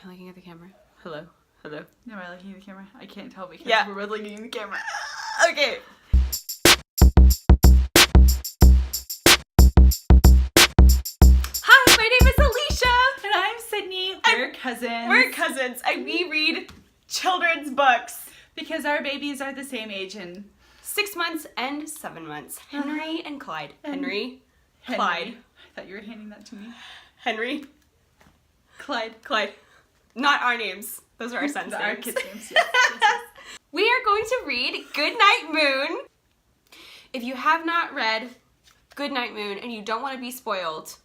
Am I looking at the camera? Hello? Hello? Am I looking at the camera? I can't tell because Yeah. we're both looking at the camera. Okay. Hi, my name is Alicia. And I'm Sydney. We're cousins. We're cousins and we read children's books. Because our babies are the same age and 6 months and 7 months. Henry and Clyde. Henry. Henry. Clyde. I thought you were handing that to me. Henry. Clyde. Clyde. Not our names. Those are our sons' Our names. kids' names, yes. We are going to read Goodnight Moon. If you have not read Goodnight Moon and you don't want to be spoiled,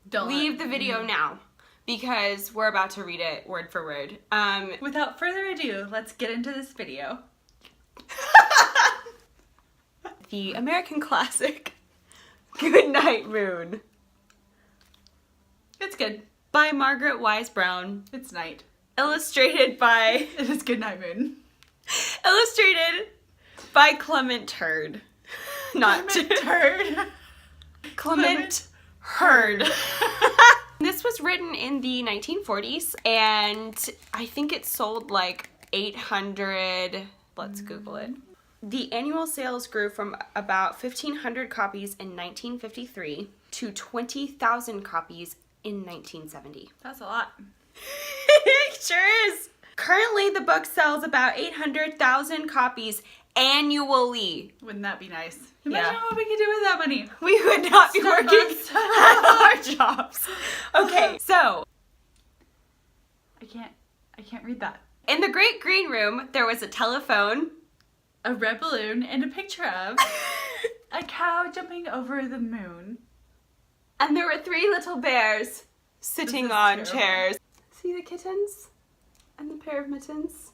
Don't leave the video now because we're about to read it word for word. Without further ado, let's get into this video. The American classic, Goodnight Moon. It's good. By Margaret Wise Brown. It's night. Illustrated by... It is Goodnight Moon. Illustrated by Clement Hurd. Not Clement Hurd. Clement Hurd. This was written in the 1940s and I think it sold like 800, let's Google it. The annual sales grew from about 1,500 copies in 1953 to 20,000 copies in 1970. That's a lot. It sure is. Currently, the book sells about 800,000 copies annually. Wouldn't that be nice? Yeah. Imagine what we could do with that money. We would not be Starbucks. working at our jobs. Okay, so I can't read that. in the Great Green Room, there was a telephone, A red balloon and a picture of a cow jumping over the moon. and there were 3 little bears sitting is on terrible. chairs. See the kittens? And the pair of mittens?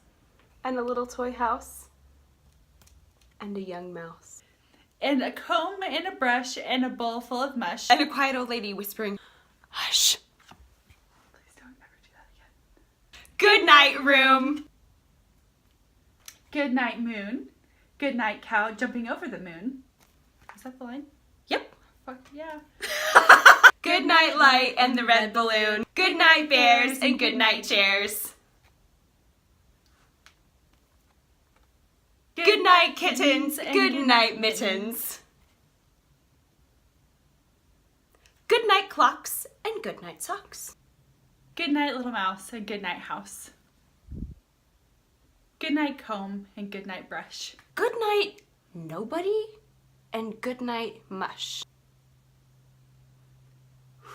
And a little toy house? And a young mouse. And a comb and a brush and a bowl full of mush. And a quiet old lady whispering, "Hush. Please don't ever do that again. Good night, room." Good night, moon. Good night, cow jumping over the moon. Is that the line? Yep. Fuck yeah. Good night, light and the red balloon. Good night, bears and good night, chairs. Good night, kittens. Good night, mittens. Good night, clocks and good night, socks. Good night, little mouse and good night, house. Good night, comb and good night, brush. Good night, nobody and good night, mush.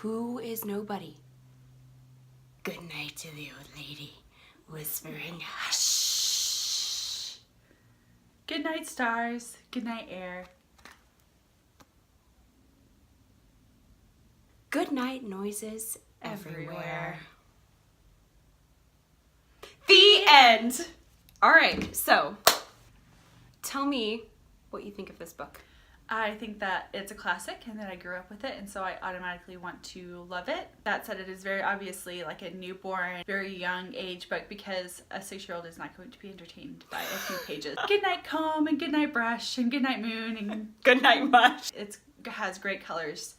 Who is nobody? Good night to the old lady, whispering hush. Good night, stars. Good night, air. Good night, noises everywhere. Everywhere. The end. All right, so tell me what you think of this book. I think that it's a classic and that I grew up with it, and so I automatically want to love it. That said, it is very obviously like a newborn, very young age book because a 6-year-old is not going to be entertained by a few pages. Good night, comb and good night, brush and good night, moon, and Good night, mush. it has great colors.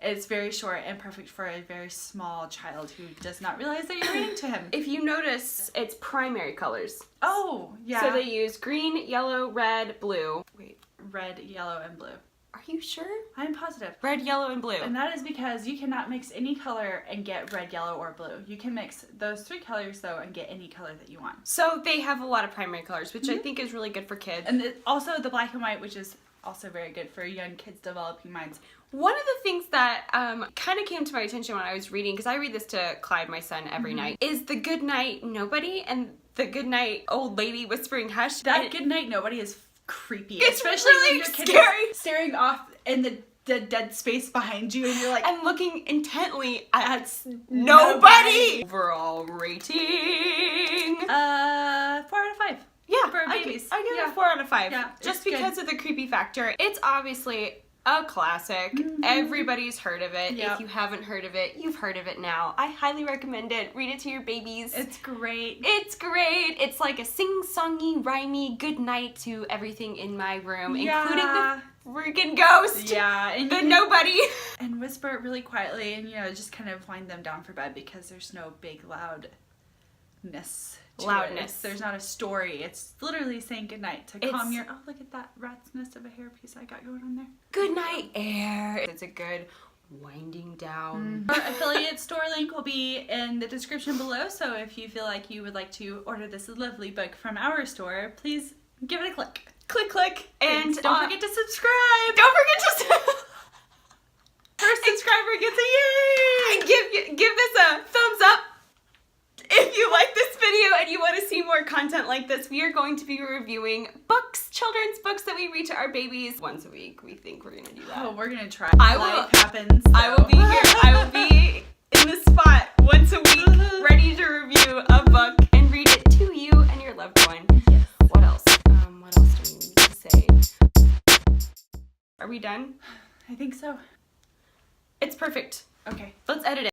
It's very short and perfect for a very small child who does not realize that you're reading to him. If you notice, it's primary colors. Oh, yeah. So they use green, yellow, red, blue. Wait, Red, yellow, and blue. are you sure? I'm positive. Red, yellow, and blue. And that is because you cannot mix any color and get red, yellow, or blue. You can mix those 3 colors, though, and get any color that you want. So they have a lot of primary colors, which I think is really good for kids. And also the black and white, which is also very good for young kids developing minds. One of the things that kind of came to my attention when I was reading, because I read this to Clyde, my son, every night, is the good night nobody and the good night old lady whispering hush. That good night nobody is creepy. It's especially really when your kid scary. is staring off in the dead space behind you and you're like, And looking intently at nobody. Overall rating. 4 out of 5. Yeah, for babies. I give it Yeah. a 4 out of 5. Yeah, Just it's because of the creepy factor. It's obviously a classic. Everybody's heard of it. Yep. If you haven't heard of it, you've heard of it now. I highly recommend it. Read it to your babies. It's great. It's great. It's like a sing-songy, rhymey good night to everything in my room, Yeah. including the freaking ghost. Yeah. And The nobody. And whisper it really quietly and, just kind of wind them down for bed because there's no big loudness. Loudness. There's not a story. It's literally saying goodnight to calm your... Oh, look at that rat's nest of a hairpiece I got going on there. Good night, air. It's a good winding down. Our affiliate store link will be in the description below, so if you feel like you would like to order this lovely book from our store, please give it a click. Click, click. And don't forget to subscribe. Don't forget to... First subscriber gets a yay! Give this a thumbs up if you like this video and you want to see more content like this. We are going to be reviewing books, children's books that we read to our babies once a week. We think we're going to do that. Oh, we're going to try. Life happens. I will be here. I will be in the spot once a week, ready to review a book and read it to you and your loved one. Yes. What else? What else do we need to say? Are we done? I think so. It's perfect. Okay. Let's edit it.